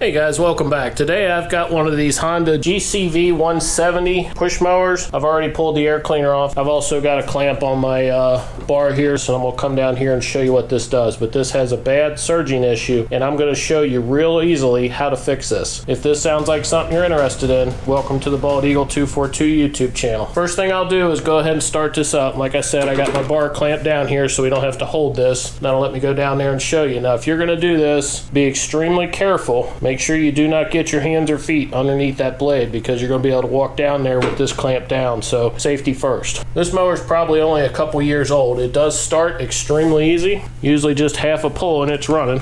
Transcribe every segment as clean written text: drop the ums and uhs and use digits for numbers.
Hey guys, welcome back. Today I've got one of these Honda GCV 170 push mowers. I've already pulled the air cleaner off. I've also got a clamp on my bar here, so I'm going to come down here and show you what this does. But this has a bad surging issue, and I'm going to show you real easily how to fix this. If this sounds like something you're interested in, welcome to the Bald Eagle 242 YouTube channel. First thing I'll do is go ahead and start this up. Like I said, I got my bar clamped down here so we don't have to hold this. That'll let me go down there and show you. Now, if you're going to do this, be extremely careful. Make sure you do not get your hands or feet underneath that blade because you're going to be able to walk down there with this clamped down, so safety first. This mower is probably only a couple years old. It does start extremely easy, usually just half a pull and it's running.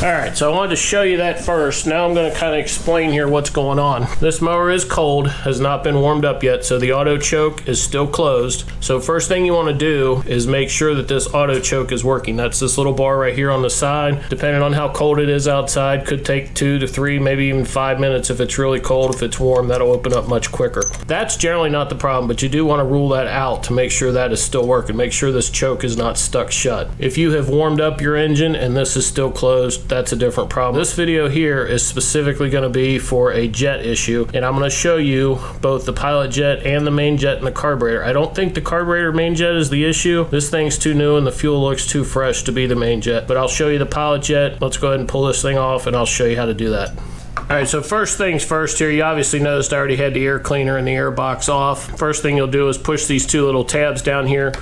Alright, so I wanted to show you that first. Now I'm going to kind of explain here what's going on. This mower is cold, has not been warmed up yet, so the auto choke is still closed. So first thing you want to do is make sure that this auto choke is working. That's this little bar right here on the side. Depending on how cold it is outside, could take 2 to 3, maybe even 5 minutes if it's really cold. If it's warm, that'll open up much quicker. That's generally not the problem, but you do want to rule that out to make sure that is still working. Make sure this choke is not stuck shut. If you have warmed up your engine and this is still closed, that's a different problem. This video here is specifically going to be for a jet issue, and I'm going to show you both the pilot jet and the main jet and the carburetor. I don't think the carburetor main jet is the issue. This thing's too new and the fuel looks too fresh to be the main jet, but I'll show you the pilot jet. Let's go ahead and pull this thing off and I'll show you how to do that. Alright, so first things first here, you obviously noticed I already had the air cleaner and the air box off. First thing you'll do is push these two little tabs down here.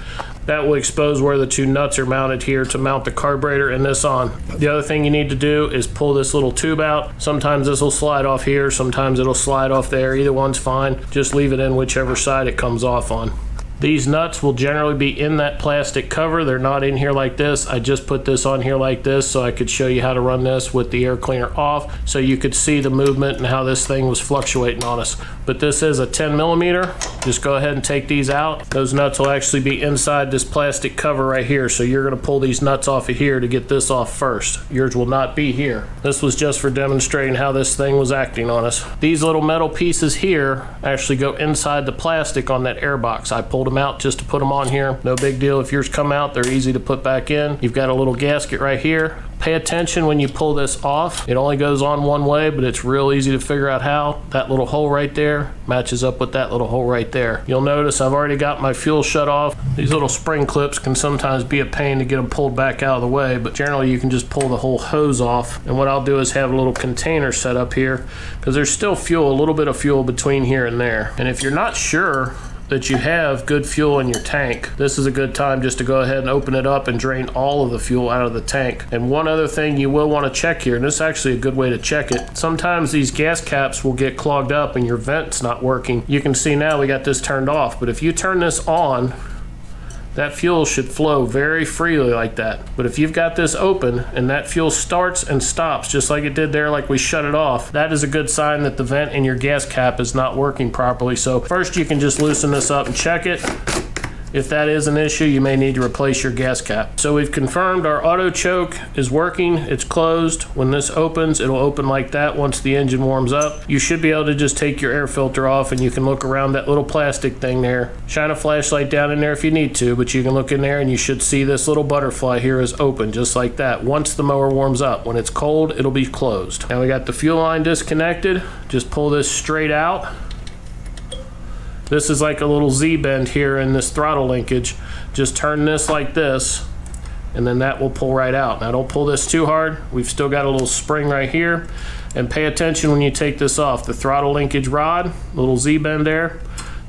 That will expose where the two nuts are mounted here to mount the carburetor and this on. The other thing you need to do is pull this little tube out. Sometimes this will slide off here, sometimes it'll slide off there. Either one's fine. Just leave it in whichever side it comes off on. These nuts will generally be in that plastic cover. They're not in here like this. I just put this on here like this so I could show you how to run this with the air cleaner off so you could see the movement and how this thing was fluctuating on us. But this is a 10 millimeter. Just go ahead and take these out. Those nuts will actually be inside this plastic cover right here, so you're going to pull these nuts off of here to get this off first. Yours will not be here. This was just for demonstrating how this thing was acting on us. These little metal pieces here actually go inside the plastic on that air box. I pulled them out just to put them on here. No big deal. If yours come out, they're easy to put back in. You've got a little gasket right here. Pay attention when you pull this off. It only goes on one way, but it's real easy to figure out how. That little hole right there matches up with that little hole right there. You'll notice I've already got my fuel shut off. These little spring clips can sometimes be a pain to get them pulled back out of the way, but generally you can just pull the whole hose off. And what I'll do is have a little container set up here because there's still fuel, a little bit of fuel between here and there. And if you're not sure that you have good fuel in your tank, this is a good time just to go ahead and open it up and drain all of the fuel out of the tank. And one other thing you will want to check here, and this is actually a good way to check it, sometimes these gas caps will get clogged up and your vent's not working. You can see now we got this turned off, but if you turn this on, that fuel should flow very freely like that. But if you've got this open and that fuel starts and stops just like it did there, like we shut it off, that is a good sign that the vent in your gas cap is not working properly. So first you can just loosen this up and check it. If that is an issue, you may need to replace your gas cap. So we've confirmed our auto choke is working. It's closed. When this opens, it'll open like that once the engine warms up. You should be able to just take your air filter off and you can look around that little plastic thing there. Shine a flashlight down in there if you need to, but you can look in there and you should see this little butterfly here is open just like that once the mower warms up. When it's cold, it'll be closed. Now we got the fuel line disconnected. Just pull this straight out. This is like a little Z-bend here in this throttle linkage. Just turn this like this, and then that will pull right out. Now don't pull this too hard. We've still got a little spring right here. And pay attention when you take this off. The throttle linkage rod, little Z-bend there,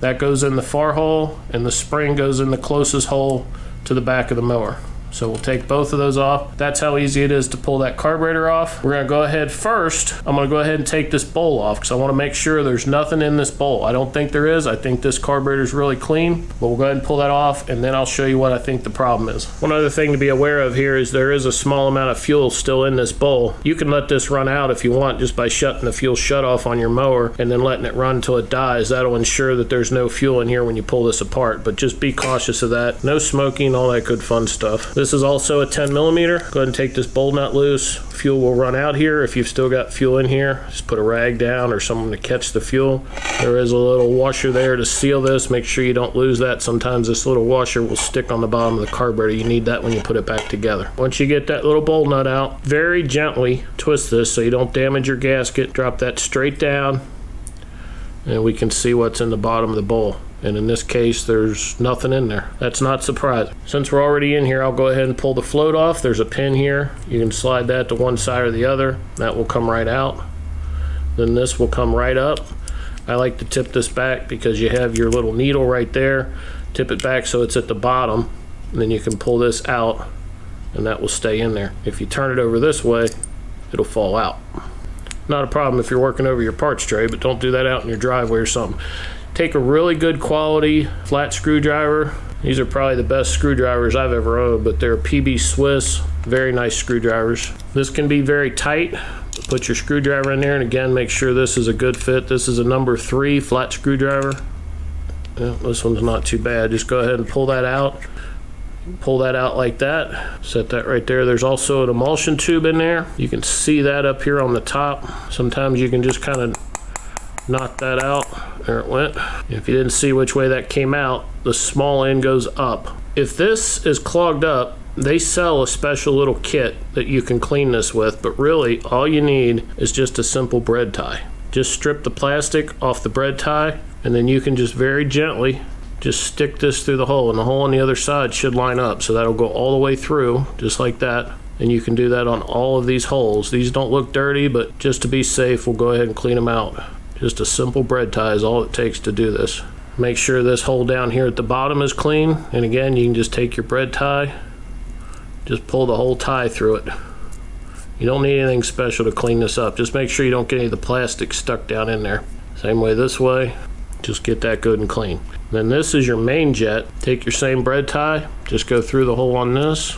that goes in the far hole, and the spring goes in the closest hole to the back of the mower. So we'll take both of those off. That's how easy it is to pull that carburetor off. We're gonna go ahead first. I'm gonna go ahead and take this bowl off because I wanna make sure there's nothing in this bowl. I don't think there is. I think this carburetor is really clean, but we'll go ahead and pull that off and then I'll show you what I think the problem is. One other thing to be aware of here is there is a small amount of fuel still in this bowl. You can let this run out if you want just by shutting the fuel shut off on your mower and then letting it run until it dies. That'll ensure that there's no fuel in here when you pull this apart, but just be cautious of that. No smoking, all that good fun stuff. This is also a 10 millimeter. Go ahead and take this bolt nut loose. Fuel will run out here. If you've still got fuel in here, just put a rag down or something to catch the fuel. There is a little washer there to seal this. Make sure you don't lose that. Sometimes this little washer will stick on the bottom of the carburetor. You need that when you put it back together. Once you get that little bolt nut out, very gently twist this so you don't damage your gasket. Drop that straight down, and we can see what's in the bottom of the bowl. And in this case, there's nothing in there. That's not surprising. Since we're already in here, I'll go ahead and pull the float off. There's a pin here. You can slide that to one side or the other. That will come right out. Then this will come right up. I like to tip this back because you have your little needle right there. Tip it back so it's at the bottom, and then you can pull this out, and that will stay in there. If you turn it over this way, it'll fall out. Not a problem if you're working over your parts tray, but don't do that out in your driveway or something. Take a really good quality flat screwdriver. These are probably the best screwdrivers I've ever owned, but they're PB Swiss. Very nice screwdrivers. This can be very tight. Put your screwdriver in there, and again, make sure this is a good fit. This is a number 3 flat screwdriver. Yeah, this one's not too bad. Just go ahead and pull that out. Pull that out like that. Set that right there. There's also an emulsion tube in there. You can see that up here on the top. Sometimes you can just kind of knock that out. There it went. If you didn't see which way that came out, the small end goes up. If this is clogged up, they sell a special little kit that you can clean this with, but really all you need is just a simple bread tie. Just strip the plastic off the bread tie, and then you can just very gently just stick this through the hole, and the hole on the other side should line up, so that'll go all the way through just like that. And you can do that on all of these holes. These don't look dirty, but just to be safe, we'll go ahead and clean them out. Just a simple bread tie is all it takes to do this. Make sure this hole down here at the bottom is clean, and again, you can just take your bread tie, just pull the whole tie through it. You don't need anything special to clean this up. Just make sure you don't get any of the plastic stuck down in there. Same way this way, just get that good and clean. Then this is your main jet. Take your same bread tie, just go through the hole on this.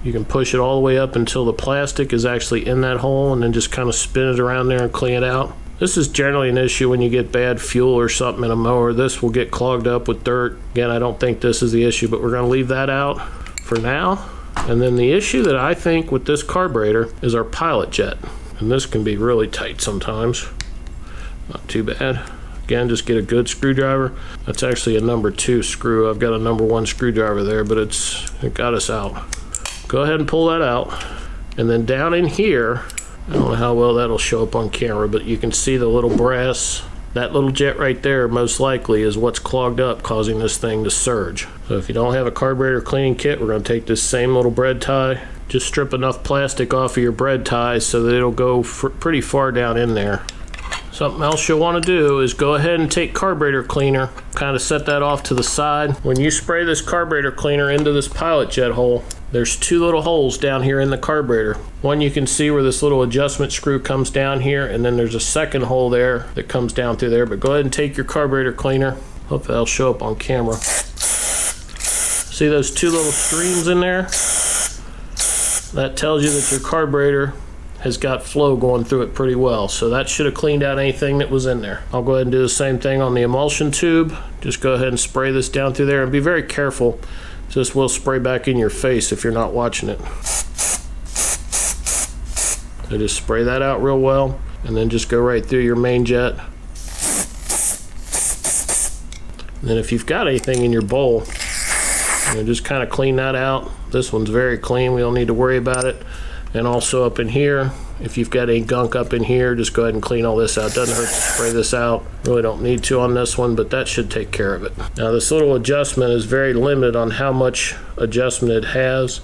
You can push it all the way up until the plastic is actually in that hole, and then just kind of spin it around there and clean it out. This is generally an issue when you get bad fuel or something in a mower. This will get clogged up with dirt. Again, I don't think this is the issue, but we're going to leave that out for now. And then the issue that I think with this carburetor is our pilot jet. And this can be really tight sometimes. Not too bad. Again, just get a good screwdriver. That's actually a number 2 screw. I've got a number 1 screwdriver there, but it got us out. Go ahead and pull that out. And then down in here, I don't know how well that'll show up on camera, but you can see the little brass. That little jet right there most likely is what's clogged up, causing this thing to surge. So if you don't have a carburetor cleaning kit, we're going to take this same little bread tie. Just strip enough plastic off of your bread tie so that it'll go pretty far down in there. Something else you'll want to do is go ahead and take carburetor cleaner, kind of set that off to the side. When you spray this carburetor cleaner into this pilot jet hole, there's 2 little holes down here in the carburetor. One you can see where this little adjustment screw comes down here, and then there's a second hole there that comes down through there. But go ahead and take your carburetor cleaner. Hopefully that'll show up on camera. See those 2 little streams in there? That tells you that your carburetor has got flow going through it pretty well. So that should have cleaned out anything that was in there. I'll go ahead and do the same thing on the emulsion tube. Just go ahead and spray this down through there, and be very careful. This will spray back in your face if you're not watching it. So just spray that out real well, and then just go right through your main jet. And then if you've got anything in your bowl, just kind of clean that out. This one's very clean, we don't need to worry about it. And also up in here, if you've got any gunk up in here, just go ahead and clean all this out. Doesn't hurt to spray this out. Really don't need to on this one, but that should take care of it. Now this little adjustment is very limited on how much adjustment it has,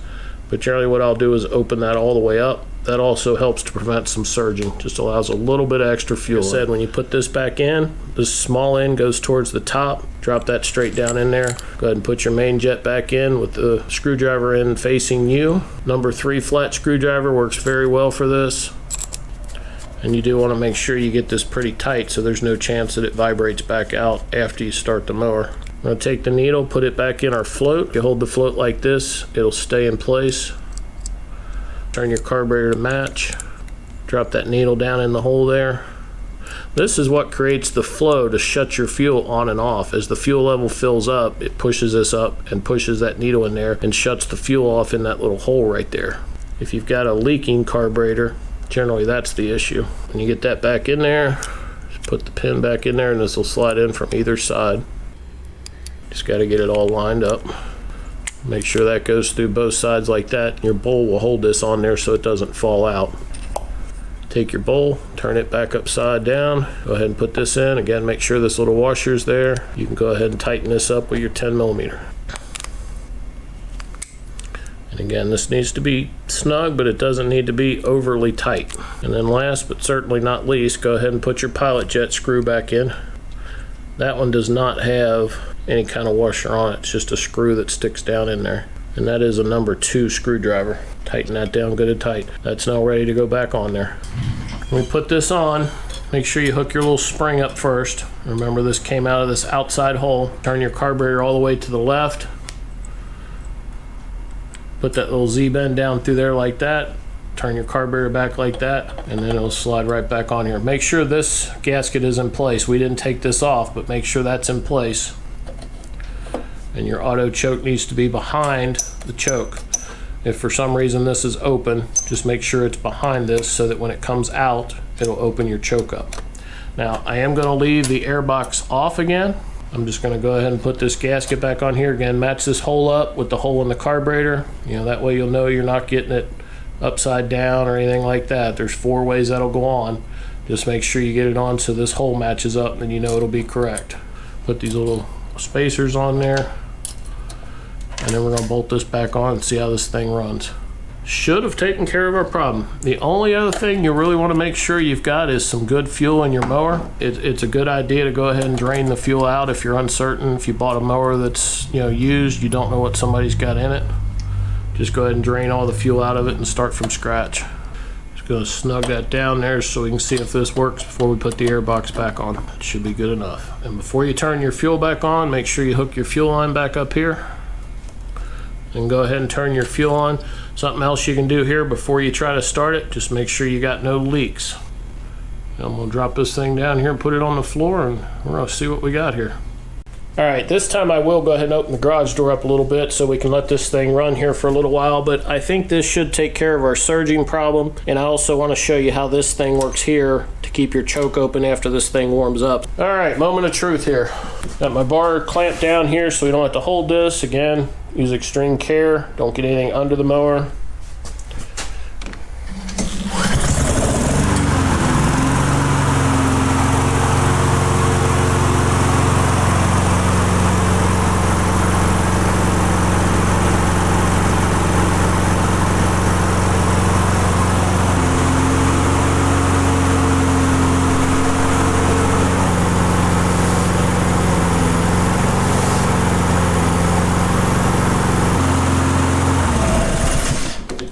but generally what I'll do is open that all the way up. That also helps to prevent some surging. Just allows a little bit of extra fuel. Like I said, when you put this back in, this small end goes towards the top. Drop that straight down in there. Go ahead and put your main jet back in with the screwdriver end facing you. Number 3 flat screwdriver works very well for this. And you do want to make sure you get this pretty tight so there's no chance that it vibrates back out after you start the mower. I'm going to take the needle, put it back in our float. If you hold the float like this, it'll stay in place. Turn your carburetor to match. Drop that needle down in the hole there. This is what creates the flow to shut your fuel on and off. As the fuel level fills up, it pushes this up and pushes that needle in there and shuts the fuel off in that little hole right there. If you've got a leaking carburetor, generally that's the issue. When you get that back in there, just put the pin back in there and this will slide in from either side. Just got to get it all lined up. Make sure that goes through both sides like that. Your bowl will hold this on there so it doesn't fall out. Take your bowl, turn it back upside down. Go ahead and put this in. Again, make sure this little washer's there. You can go ahead and tighten this up with your 10mm. And again, this needs to be snug, but it doesn't need to be overly tight. And then last but certainly not least, go ahead and put your pilot jet screw back in. That one does not have any kind of washer on it. It's just a screw that sticks down in there. And that is a number 2 screwdriver. Tighten that down good and tight. That's now ready to go back on there. When we put this on, make sure you hook your little spring up first. Remember, this came out of this outside hole. Turn your carburetor all the way to the left. Put that little Z-bend down through there like that. Turn your carburetor back like that, and then it'll slide right back on here. Make sure this gasket is in place. We didn't take this off, but make sure that's in place. And your auto choke needs to be behind the choke. If for some reason this is open, just make sure it's behind this so that when it comes out, it'll open your choke up. Now, I am going to leave the air box off again. I'm just going to go ahead and put this gasket back on here again. Match this hole up with the hole in the carburetor. You know, that way you'll know you're not getting it upside down or anything like that. There's 4 ways that'll go on. Just make sure you get it on so this hole matches up, and then you know it'll be correct. Put these little spacers on there, and then we're going to bolt this back on and see how this thing runs. Should have taken care of our problem. The only other thing you really want to make sure you've got is some good fuel in your mower. It's a good idea to go ahead and drain the fuel out if you're uncertain. If you bought a mower that's used, you don't know what somebody's got in it. Just go ahead and drain all the fuel out of it and start from scratch. Just going to snug that down there so we can see if this works before we put the air box back on. It should be good enough. And before you turn your fuel back on, make sure you hook your fuel line back up here. And go ahead and turn your fuel on. Something else you can do here before you try to start it, just make sure you got no leaks. I'm going to drop this thing down here and put it on the floor, and we're going to see what we got here. Alright, this time I will go ahead and open the garage door up a little bit so we can let this thing run here for a little while, but I think this should take care of our surging problem, and I also want to show you how this thing works here to keep your choke open after this thing warms up. Alright, moment of truth here. Got my bar clamped down here so we don't have to hold this. Again, use extreme care. Don't get anything under the mower.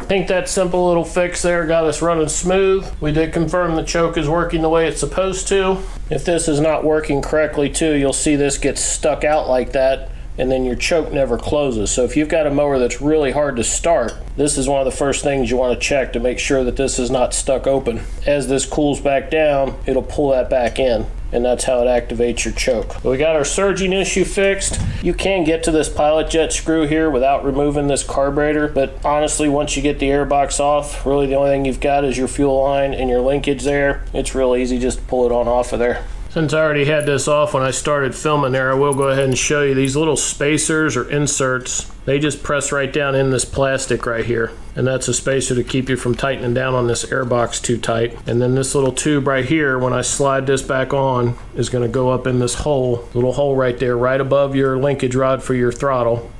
I think that simple little fix there got us running smooth. We did confirm the choke is working the way it's supposed to. If this is not working correctly too, you'll see this gets stuck out like that, and then your choke never closes. So if you've got a mower that's really hard to start, this is one of the first things you want to check to make sure that this is not stuck open. As this cools back down, it'll pull that back in, and that's how it activates your choke. But we got our surging issue fixed. You can get to this pilot jet screw here without removing this carburetor, but honestly, once you get the air box off, really the only thing you've got is your fuel line and your linkage there. It's real easy just to pull it on off of there. Since I already had this off when I started filming there, I will go ahead and show you these little spacers or inserts. They just press right down in this plastic right here. And that's a spacer to keep you from tightening down on this air box too tight. And then this little tube right here, when I slide this back on, is going to go up in this hole, little hole right there, right above your linkage rod for your throttle.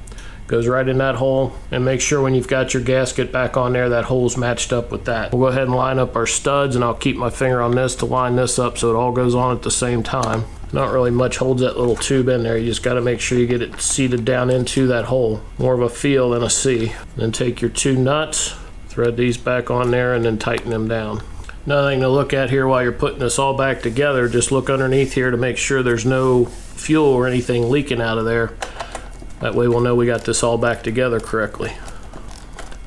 Goes right in that hole, and make sure when you've got your gasket back on there, that hole's matched up with that. We'll go ahead and line up our studs, and I'll keep my finger on this to line this up so it all goes on at the same time. Not really much holds that little tube in there. You just got to make sure you get it seated down into that hole. More of a feel than a see. Then take your 2 nuts, thread these back on there, and then tighten them down. Another thing to look at here while you're putting this all back together, just look underneath here to make sure there's no fuel or anything leaking out of there. That way we'll know we got this all back together correctly.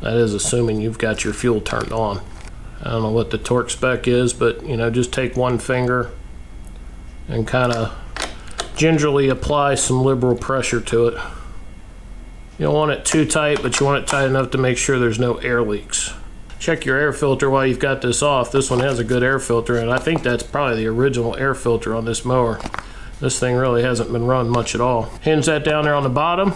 That is assuming you've got your fuel turned on. I don't know what the torque spec is, but just take one finger and kind of gingerly apply some liberal pressure to it. You don't want it too tight, but you want it tight enough to make sure there's no air leaks. Check your air filter while you've got this off. This one has a good air filter, and I think that's probably the original air filter on this mower. This thing really hasn't been run much at all. Hinge that down there on the bottom.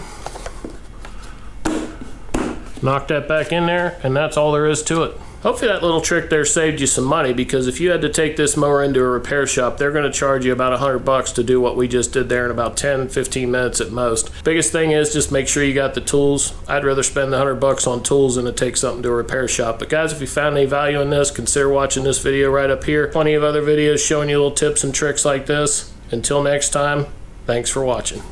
Knock that back in there, and that's all there is to it. Hopefully that little trick there saved you some money, because if you had to take this mower into a repair shop, they're going to charge you about $100 to do what we just did there in about 10-15 minutes at most. Biggest thing is just make sure you got the tools. I'd rather spend the $100 on tools than to take something to a repair shop. But guys, if you found any value in this, consider watching this video right up here. Plenty of other videos showing you little tips and tricks like this. Until next time, thanks for watching.